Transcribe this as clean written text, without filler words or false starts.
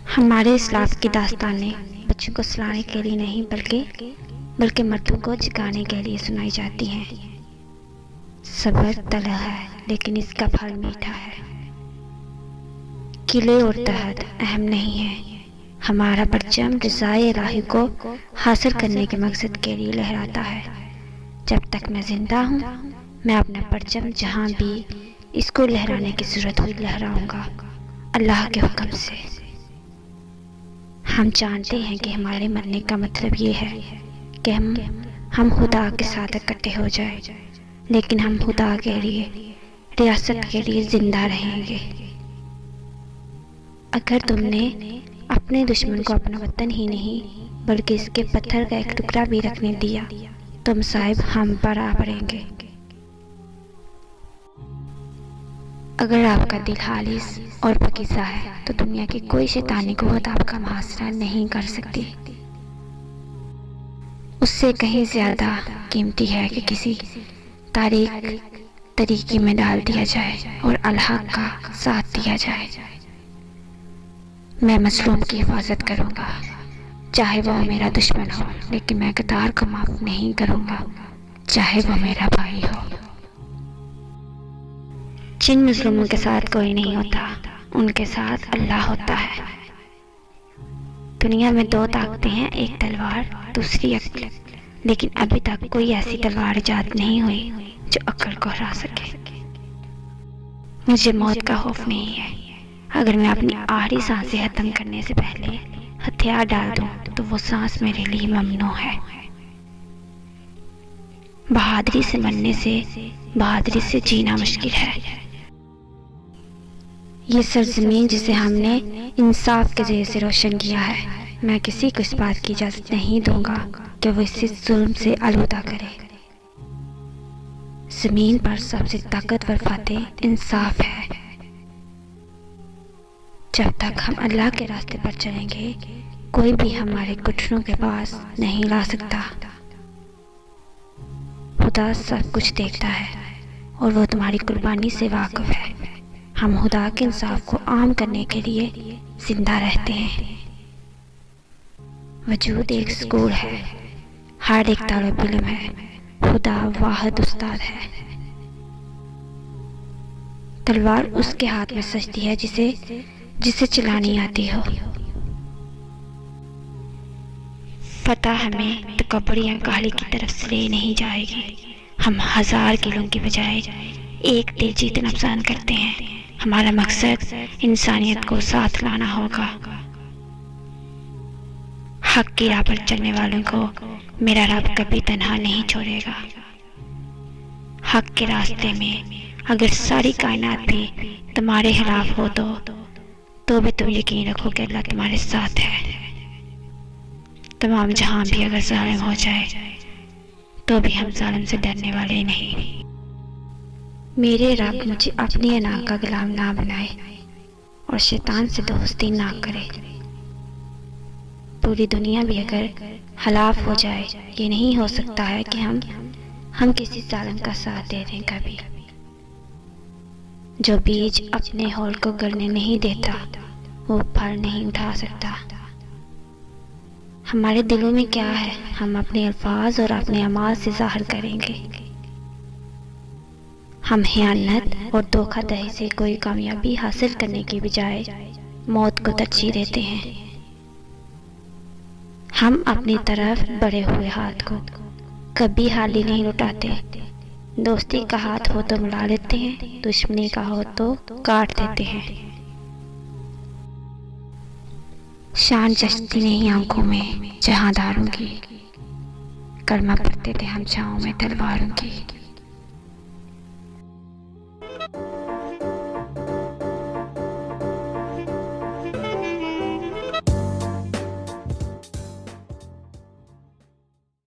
हमारे इस्लाम की दास्तानें बच्चों को सुलाने के लिए नहीं बल्कि मर्दों को जगाने के लिए सुनाई जाती हैं। सब्र तलख है लेकिन इसका फल मीठा है। किले और तहत अहम नहीं है। हमारा परचम रज़ाए इलाही को हासिल करने के मकसद के लिए लहराता है। जब तक मैं जिंदा हूँ मैं अपना परचम जहाँ भी इसको लहराने की जरूरत हुई लहराऊंगा, अल्लाह के हुक्म से। हम जानते हैं कि हमारे मरने का मतलब ये है कि हम खुदा के साथ इकट्ठे हो जाए, लेकिन हम खुदा के लिए, रियासत के लिए जिंदा रहेंगे। अगर तुमने अपने दुश्मन को अपना वतन ही नहीं बल्कि इसके पत्थर का एक टुकड़ा भी रखने दिया तो मसाइब हम पर आ पड़ेंगे। अगर आपका दिल खालिस और पाकीज़ा है तो दुनिया की कोई शैतानी कुव्वत आपका मुहासरा नहीं कर सकती। उससे कहीं ज्यादा कीमती है कि किसी तरीके में डाल दिया जाए और अल्लाह का साथ दिया जाए। मैं मजलूम की हिफाजत करूंगा, चाहे वो मेरा दुश्मन हो, लेकिन मैं गद्दार को माफ नहीं करूंगा, चाहे वो मेरा भाई हो। जिन मुस्लिमों के साथ कोई नहीं होता उनके साथ अल्लाह होता है। दुनिया में दो ताकतें हैं, एक तलवार दूसरी अक्ल, लेकिन अभी तक कोई ऐसी तलवार इजाद नहीं हुई जो अक्ल को हरा सके। मुझे मौत का खौफ नहीं है। अगर मैं अपनी आखिरी सांसें खत्म करने से पहले हथियार डाल दूं तो वो सांस मेरे लिए ममनू है। बहादुरी से मरने से बहादुरी से जीना मुश्किल है। ये सरजमीन जिसे हमने इंसाफ के जरिए से रोशन किया है, मैं किसी को इस बात की इजाजत नहीं दूंगा कि वो इसे जुल्म से आलूदा करे। जमीन पर सबसे ताकतवर फतेह इंसाफ है। जब तक हम अल्लाह के रास्ते पर चलेंगे कोई भी हमारे घुटनों के पास नहीं ला सकता। खुदा सब कुछ देखता है और वो तुम्हारी कुर्बानी से वाकिफ है। हम खुदा के इंसाफ को आम करने के लिए जिंदा रहते हैं। वजूद एक स्कूल है, हर एक तालिब इल्म है, खुदा वाहिद उस्ताद है। तलवार उसके हाथ में सजती है जिसे चलानी आती हो। पता हमें तकब्बुर या काहली की तरफ से ले नहीं जाएगी। हम 1000 किलों की बजाय एक दिल जीतना पसंद करते हैं। हमारा मकसद इंसानियत को साथ लाना होगा। हक की राह पर चलने वालों को मेरा रब कभी तन्हा नहीं छोड़ेगा। हक के रास्ते में अगर सारी कायनात भी तुम्हारे खिलाफ हो तो भी तुम यकीन रखो कि अल्लाह तुम्हारे साथ है। तमाम जहां भी अगर जालिम हो जाए तो भी हम जालिम से डरने वाले नहीं। मेरे रब मुझे अपनी अना का गुलाम ना बनाए और शैतान से दोस्ती ना करे। पूरी दुनिया भी अगर हलाफ हो जाए, ये नहीं हो सकता है कि हम किसी जालिम का साथ दे दें। कभी जो बीज अपने होल को गलने नहीं देता वो फल नहीं उठा सकता। हमारे दिलों में क्या है हम अपने अल्फाज और अपने अमाल से जाहिर करेंगे। हम खयानत और धोखाधड़ी से कोई कामयाबी हासिल करने की बजाय मौत को तरजीह देते हैं। हम अपनी तरफ बढ़े हुए हाथ को कभी खाली नहीं लुटाते। दोस्ती का हाथ हो तो मिला लेते हैं, दुश्मनी का हो तो काट देते हैं। शान जचती नहीं आंखों में जहांदारों की, कलमा पढ़ते थे हम छाँव में तलवारों की।